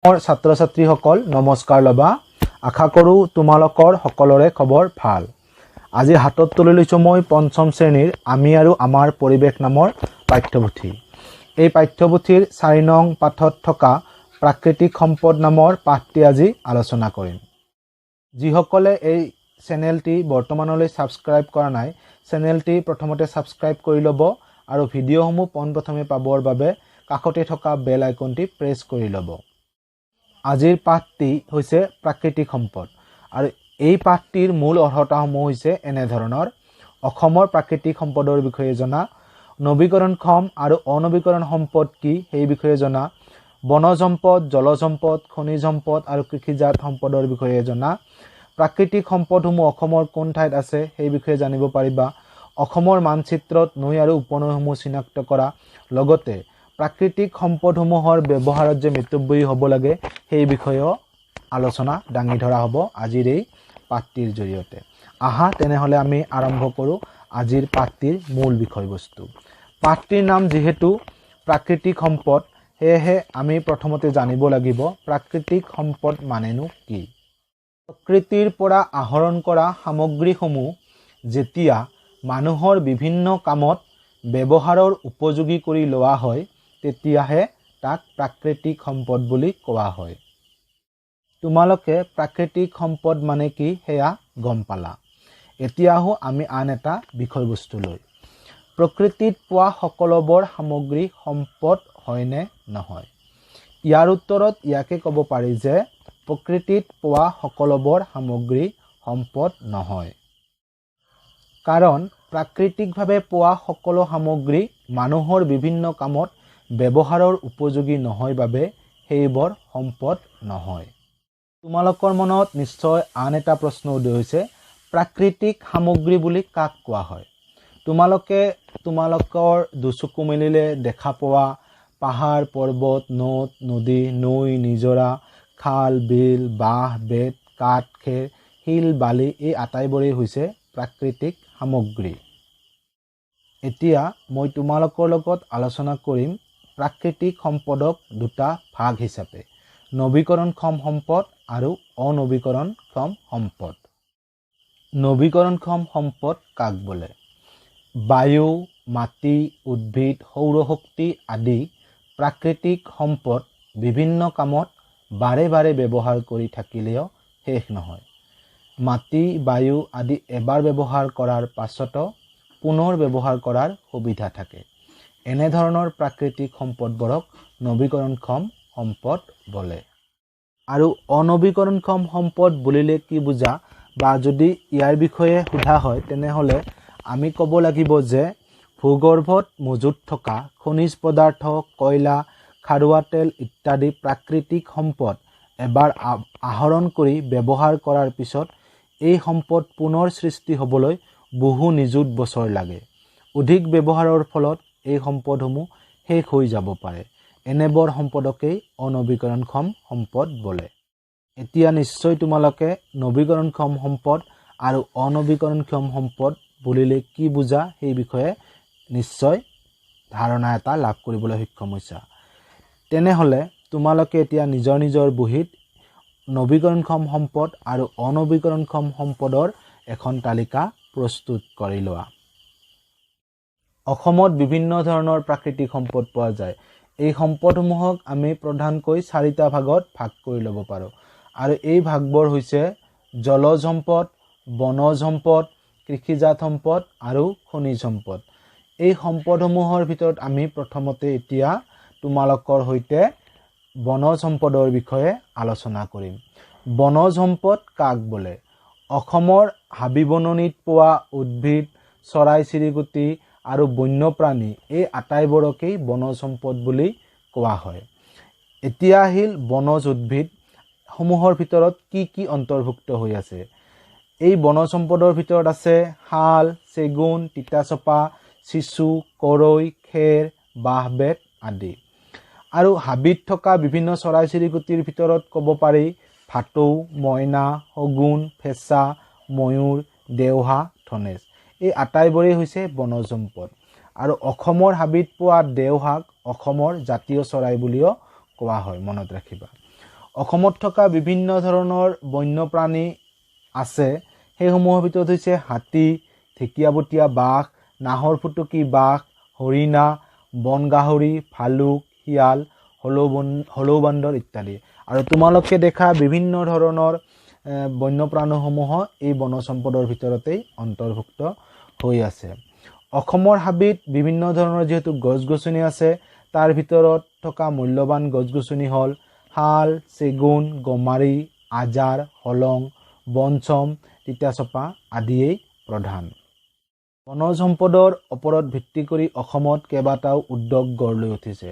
মোৰ ছাত্ৰ ছাত্ৰীসকল নমস্কাৰ লবা আশা কৰো তোমালোকৰ সকলোৰে খবৰ ভাল। আজি হাতত তুলি লৈছো মই পঞ্চম শ্ৰেণীৰ আমি আৰু আমাৰ পৰিৱেশ নামৰ পাঠ্যপুথি। এই পাঠ্যপুথিৰ 4 নং পাঠত থকা প্ৰাকৃতিক সম্পদ নামৰ পাঠটি আজি আলোচনা কৰিম। যিসকলে এই চেনেলটি বৰ্তমানলৈ সাবস্ক্ৰাইব কৰা নাই চেনেলটি প্ৰথমতে সাবস্ক্ৰাইব কৰি ল'ব আৰু ভিডিঅ'সমূহ পোনপ্ৰথমে পাবৰ বাবে কাষতে থকা বেল আইকনটি প্ৰেছ কৰি ল'ব। আজিৰ পাঠটি হৈছে প্ৰাকৃতিক সম্পদ আৰু এই পাঠটিৰ মূল অৰ্হতাসমূহ হৈছে এনে ধৰণৰ: অসমৰ প্ৰাকৃতিক সম্পদৰ বিষয়ে জনা, নৱীকৰণক্ষম আৰু অনৱীকৰণ সম্পদ কি সেই বিষয়ে জনা, বনজ সম্পদ, জলজ সম্পদ, খনিজ সম্পদ আৰু কৃষিজাত সম্পদৰ বিষয়ে জনা, প্ৰাকৃতিক সম্পদসমূহ অসমৰ কোন ঠাইত আছে সেই বিষয়ে জানিব পাৰিবা, অসমৰ মানচিত্ৰত নৈ আৰু উপনৈসমূহ চিনাক্ত কৰা, লগতে প্ৰাকৃতিক সম্পদসমূহৰ ব্যৱহাৰত যে মিতব্যয়ী হ'ব লাগে সেই বিষয়েও আলোচনা দাঙি ধৰা হ'ব আজিৰ এই পাঠটিৰ জৰিয়তে। আহা তেনেহলে আমি আৰম্ভ কৰোঁ আজিৰ পাঠটিৰ মূল বিষয়বস্তু। পাঠটিৰ নাম যিহেতু প্ৰাকৃতিক সম্পদ সেয়েহে আমি প্ৰথমতে জানিব লাগিব প্ৰাকৃতিক সম্পদ মানেনো কি। প্ৰকৃতিৰ পৰা আহৰণ কৰা সামগ্ৰীসমূহ যেতিয়া মানুহৰ বিভিন্ন কামত ব্যৱহাৰৰ উপযোগী কৰি লোৱা হয় তেতিয়াহে তাক প্ৰাকৃতিক সম্পদ বুলি কোৱা হয়। তোমালোকে প্ৰাকৃতিক সম্পদ মানে কি সেয়া গম পালা। এতিয়া আহো আমি আন এটা বিষয়বস্তুলৈ। প্ৰকৃতিত পোৱা সকলোবোৰ সামগ্ৰী সম্পদ হয়নে নহয়? ইয়াৰ উত্তৰত ইয়াকে ক'ব পাৰি যে প্ৰকৃতিত পোৱা সকলোবোৰ সামগ্ৰী সম্পদ নহয়। কাৰণ প্ৰাকৃতিকভাৱে পোৱা সকলো সামগ্ৰী মানুহৰ বিভিন্ন কামত ব্যৱহাৰৰ উপযোগী নহয় বাবে সেইবোৰ সম্পদ নহয়। তোমালোকৰ মনত নিশ্চয় আন এটা প্ৰশ্ন উদয় হৈছে, প্ৰাকৃতিক সামগ্ৰী বুলি কাক কোৱা হয়? তোমালোকে তোমালোকৰ দুচকু মেলিলে দেখা পোৱা পাহাৰ, পৰ্বত, নদ, নদী, নৈ, নিজৰা, খাল, বিল, বাঁহ, বেত, কাঠ, খেৰ, শিল, বালি এই আটাইবোৰেই হৈছে প্ৰাকৃতিক সামগ্ৰী। এতিয়া মই তোমালোকৰ লগত আলোচনা কৰিম প্ৰাকৃতিক সম্পদক দুটা ভাগ হিচাপে: নৱীকৰণক্ষম সম্পদ আৰু অনৱীকৰণক্ষম সম্পদ। নৱীকৰণক্ষম সম্পদ কাক বোলে? বায়ু, মাটি, উদ্ভিদ, সৌৰশক্তি আদি প্ৰাকৃতিক সম্পদ বিভিন্ন কামত বাৰে বাৰে ব্যৱহাৰ কৰি থাকিলেও শেষ নহয়। মাটি, বায়ু আদি এবাৰ ব্যৱহাৰ কৰাৰ পাছতো পুনৰ ব্যৱহাৰ কৰাৰ সুবিধা থাকে। এনেধৰণৰ প্ৰাকৃতিক সম্পদবোৰক নৱীকৰণক্ষম সম্পদ বোলে। আৰু অনৱীকৰণক্ষম সম্পদ বুলিলে কি বুজা বা যদি ইয়াৰ বিষয়ে সোধা হয় তেনেহলে আমি ক'ব লাগিব যে ভূগৰ্ভত মজুত থকা খনিজ পদাৰ্থ, কয়লা, খাৰুৱা তেল ইত্যাদি প্ৰাকৃতিক সম্পদ এবাৰ আহৰণ কৰি ব্যৱহাৰ কৰাৰ পিছত এই সম্পদ পুনৰ সৃষ্টি হ'বলৈ বহু নিযুত বছৰ লাগে। অধিক ব্যৱহাৰৰ ফলত এই সম্পদসমূহ শেষ হৈ যাব পাৰে। এনেবোৰ সম্পদকেই অনৱীকৰণক্ষম সম্পদ বোলে। এতিয়া নিশ্চয় তোমালোকে নৱীকৰণক্ষম সম্পদ আৰু অনৱীকৰণক্ষম সম্পদ বুলিলে কি বুজা সেই বিষয়ে নিশ্চয় ধাৰণা এটা লাভ কৰিবলৈ সক্ষম হৈছা। তেনেহলে তোমালোকে এতিয়া নিজৰ নিজৰ বহীত নৱীকৰণক্ষম সম্পদ আৰু অনৱীকৰণক্ষম সম্পদৰ এখন তালিকা প্ৰস্তুত কৰি লোৱা। অসমত বিভিন্ন ধৰণৰ প্ৰাকৃতিক সম্পদ পোৱা যায়। এই সম্পদসমূহক আমি প্ৰধানকৈ 4টা ভাগত ভাগ কৰি ল'ব পাৰোঁ আৰু এই ভাগবোৰ হৈছে জলজ সম্পদ, বনজ সম্পদ, কৃষিজাত সম্পদ আৰু খনিজ সম্পদ। এই সম্পদসমূহৰ ভিতৰত আমি প্ৰথমতে এতিয়া তোমালোকৰ সৈতে বনজ সম্পদৰ বিষয়ে আলোচনা কৰিম। বনজ সম্পদ কাক বোলে? অসমৰ হাবি বননিত পোৱা উদ্ভিদ, চৰাই চিৰিকটি আৰু বন্যপ্ৰাণী এই আটাইবোৰকেই বনজ সম্পদ বুলি কোৱা হয়। এতিয়া আহিল বনজ উদ্ভিদ সমূহৰ ভিতৰত কি কি অন্তৰ্ভুক্ত হৈ আছে। এই বনজ সম্পদৰ ভিতৰত আছে শাল, চেগুন, তিতাচপা, চিচু, কৰৈ, খেৰ, বাঁহ, বেত আদি। আৰু হাবিত থকা বিভিন্ন চৰাই চিৰিকটিৰ ভিতৰত ক'ব পাৰি ভাটৌ, মইনা, শগুন, ফেঁচা, ময়ূৰ, দেওহা, ধনেশ এই আটাইবোৰেই হৈছে বনজ সম্পদ। আৰু অসমৰ হাবিত পোৱা দেওহাক অসমৰ জাতীয় চৰাই বুলিও কোৱা হয়, মনত ৰাখিবা। অসমত থকা বিভিন্ন ধৰণৰ বন্যপ্ৰাণী আছে। সেইসমূহৰ ভিতৰত হৈছে হাতী, ঢেকীয়াপতীয়া বাঘ, নাহৰ ফুটুকী বাঘ, হৰিণা, বনগাহৰি, ভালুক, শিয়াল, হলৌ বান্দৰ ইত্যাদি। আৰু তোমালোকে দেখা বিভিন্ন ধৰণৰ বন্যপ্ৰাণীসমূহ এই বনজ সম্পদৰ ভিতৰতেই অন্তৰ্ভুক্ত হৈ আছে। অসমৰ হাবিত বিভিন্ন ধৰণৰ যেহেতু গছ-গছনি আছে, তাৰ ভিতৰত থকা মূল্যৱান গছ-গছনি হ'ল শাল, চেগুন, গমাৰি, আজাৰ, হলং, বনচম, তিতাচপা আদিয়েই প্ৰধান। বনজ সম্পদৰ ওপৰত ভিত্তি কৰি অসমত কেইবাটাও উদ্যোগ গঢ় লৈ উঠিছে।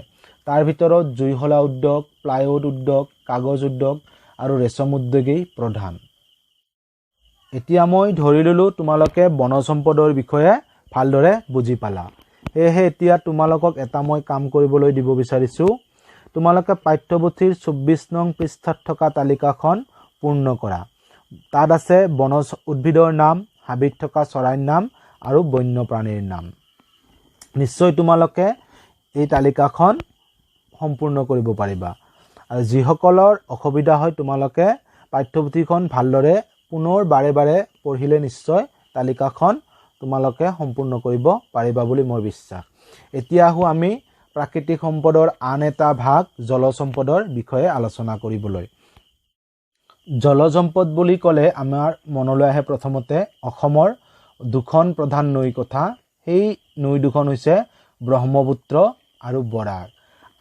তাৰ ভিতৰত জুইশলা উদ্যোগ, প্লাইউড উদ্যোগ, কাগজ উদ্যোগ আৰু ৰেচম উদ্যোগেই প্ৰধান। এতিয়া মই ধৰি ল'লোঁ তোমালোকে বনজ সম্পদৰ বিষয়ে ভালদৰে বুজি পালা। সেয়েহে এতিয়া তোমালোকক এটা মই কাম কৰিবলৈ দিব বিচাৰিছোঁ। তোমালোকে পাঠ্যপুথিৰ 24 নং পৃষ্ঠাত থকা তালিকাখন পূৰ্ণ কৰা। তাত আছে বনজ উদ্ভিদৰ নাম, হাবিত থকা চৰাইৰ নাম আৰু বন্যপ্ৰাণীৰ নাম। নিশ্চয় তোমালোকে এই তালিকাখন সম্পূৰ্ণ কৰিব পাৰিবা। আৰু যিসকলৰ অসুবিধা হয় তোমালোকে পাঠ্যপুথিখন ভালদৰে পুনৰ বাৰে বাৰে পঢ়িলে নিশ্চয় তালিকাখন তোমালোকে সম্পূৰ্ণ কৰিব পাৰিবা বুলি মোৰ বিশ্বাস। এতিয়া আহোঁ আমি প্ৰাকৃতিক সম্পদৰ আন এটা ভাগ জলজ সম্পদৰ বিষয়ে আলোচনা কৰিবলৈ। জলজ সম্পদ বুলি ক'লে আমাৰ মনলৈ আহে প্ৰথমতে অসমৰ দুখন প্ৰধান নৈ কথা। সেই নৈ দুখন হৈছে ব্ৰহ্মপুত্ৰ আৰু বৰাক।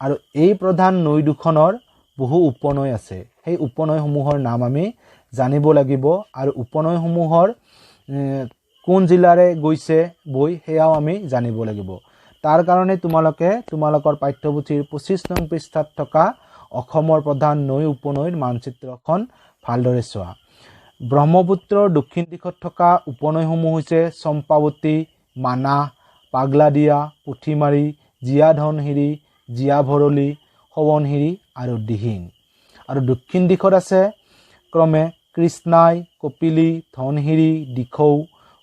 আৰু এই প্ৰধান নৈ দুখনৰ বহু উপনৈ আছে। সেই উপনৈসমূহৰ নাম আমি জানিব লাগিব আৰু উপনৈসমূহৰ কোন জিলাৰে গৈছে বৈ সেয়াও আমি জানিব লাগিব। তাৰ কাৰণে তোমালোকে তোমালোকৰ পাঠ্যপুথিৰ 25 নং পৃষ্ঠাত থকা অসমৰ প্ৰধান নৈ উপনৈৰ মানচিত্ৰখন ভালদৰে চোৱা। ব্ৰহ্মপুত্ৰৰ দক্ষিণ দিশত থকা উপনৈসমূহ হৈছে চম্পাৱতী, মানাহ, পাগলাদিয়া, পুঠিমাৰী, জীয়াধনশিৰি, জীয়াভৰলী, সোৱণশিৰি আৰু দিহিং। আৰু দক্ষিণ দিশত আছে ক্ৰমে কৃষ্ণাই, কপিলী, ধনশিৰি, দিখৌ,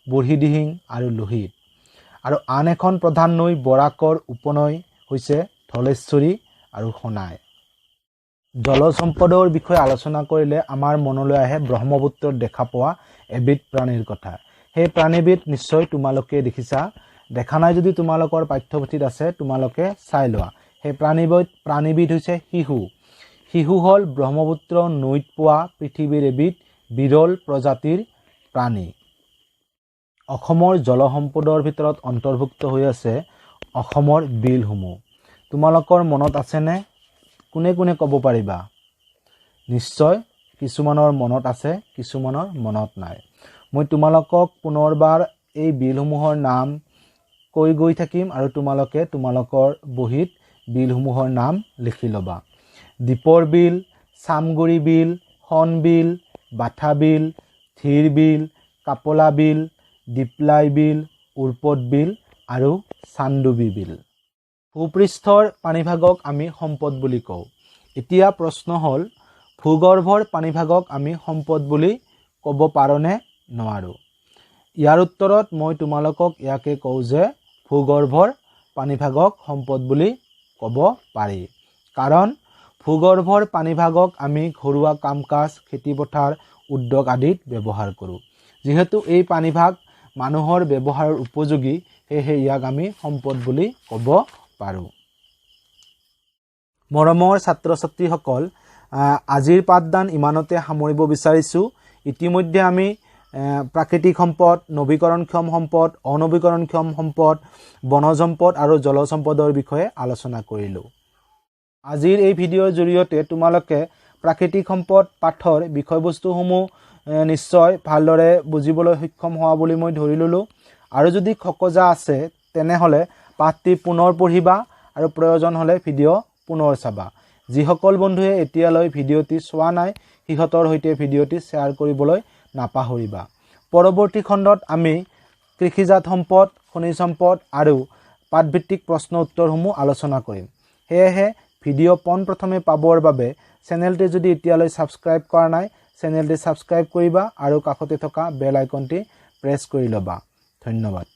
বুঢ়ীদিহিং আৰু লোহিত। আৰু আন এখন প্ৰধান নৈ বৰাকৰ উপনৈ হৈছে ধলেশ্বৰী আৰু সোণাই। জলজ সম্পদৰ বিষয়ে আলোচনা কৰিলে আমাৰ মনলৈ আহে ব্ৰহ্মপুত্ৰত দেখা পোৱা এবিধ প্ৰাণীৰ কথা। সেই প্ৰাণীবিধ নিশ্চয় তোমালোকে দেখিছা। দেখা নাই যদি তোমালোকৰ পাঠ্যপুথিত আছে, তোমালোকে চাই লোৱা। সেই প্ৰাণীবিধ হৈছে শিহু। শিহু হ'ল ব্ৰহ্মপুত্ৰ নৈত পোৱা পৃথিৱীৰ এবিধ বিৰল প্ৰজাতিৰ প্ৰাণী। অসমৰ জলসম্পদৰ ভিতৰত অন্তৰ্ভুক্ত হৈ আছে অসমৰ বিলসমূহ। তোমালোকৰ মনত আছেনে? কোনে কোনে ক'ব পাৰিবা? নিশ্চয় কিছুমানৰ মনত আছে, কিছুমানৰ মনত নাই। মই তোমালোকক পুনৰবাৰ এই বিলসমূহৰ নাম কৈ গৈ থাকিম আৰু তোমালোকে তোমালোকৰ বহীত বিলসমূহৰ নাম লিখি ল'বা। দীপৰ বিল, চামগুৰি বিল, শনবিল, বাথা বিল, ধীৰ বিল, কাপলা বিল, দিপলাই বিল, উৰ্পদ বিল আৰু চান্দুবি বিল। ভূপৃষ্ঠৰ পানীভাগক আমি সম্পদ বুলি কওঁ। এতিয়া প্ৰশ্ন হ'ল, ভূগৰ্ভৰ পানীভাগক আমি সম্পদ বুলি ক'ব পাৰোঁনে নোৱাৰোঁ? ইয়াৰ উত্তৰত মই তোমালোকক ইয়াকে কওঁ যে ভূগৰ্ভৰ পানীভাগক সম্পদ বুলি ক'ব পাৰি। কাৰণ ভূগৰ্ভৰ পানীভাগক আমি ঘৰুৱা কাম কাজ, খেতিপথাৰ, উদ্যোগ আদিত ব্যৱহাৰ কৰোঁ। যিহেতু এই পানীভাগ মানুহৰ ব্যৱহাৰৰ উপযোগী, সেয়েহে ইয়াক আমি সম্পদ বুলি ক'ব পাৰোঁ। মৰমৰ ছাত্ৰ ছাত্ৰীসকল, আজিৰ পাঠদান ইমানতে সামৰিব বিচাৰিছোঁ। ইতিমধ্যে আমি প্ৰাকৃতিক সম্পদ, নৱীকৰণক্ষম সম্পদ, অনৱীকৰণক্ষম সম্পদ, বনজ সম্পদ আৰু জলজ সম্পদৰ বিষয়ে আলোচনা কৰিলোঁ। আজিৰ এই ভিডিঅ'ৰ জৰিয়তে তোমালোকে প্ৰাকৃতিক সম্পদ পাঠৰ বিষয়বস্তুসমূহ নিশ্চয় ভালদৰে বুজিবলৈ সক্ষম হোৱা বুলি মই ধৰি ল'লোঁ। আৰু যদি খকজা আছে তেনেহ'লে পাঠটি পুনৰ পঢ়িবা আৰু প্ৰয়োজন হ'লে ভিডিঅ' পুনৰ চাবা। যিসকল বন্ধুৱে এতিয়ালৈ ভিডিঅ'টি চোৱা নাই, সিহঁতৰ সৈতে ভিডিঅ'টি শ্বেয়াৰ কৰিবলৈ নাপাহৰিবা। পৰৱৰ্তী খণ্ডত আমি কৃষিজাত সম্পদ, খনিজ সম্পদ আৰু পাঠভিত্তিক প্ৰশ্ন উত্তৰসমূহ আলোচনা কৰিম। সেয়েহে ভিডিঅ' পোনপ্ৰথমে পাবৰ বাবে চেনেলটি যদি এতিয়ালৈ ছাবস্ক্ৰাইব কৰা নাই, চেনেলটি ছাবস্ক্ৰাইব কৰিবা আৰু কাষতে থকা বেল আইকনটি প্ৰেছ কৰি ল'বা। ধন্যবাদ।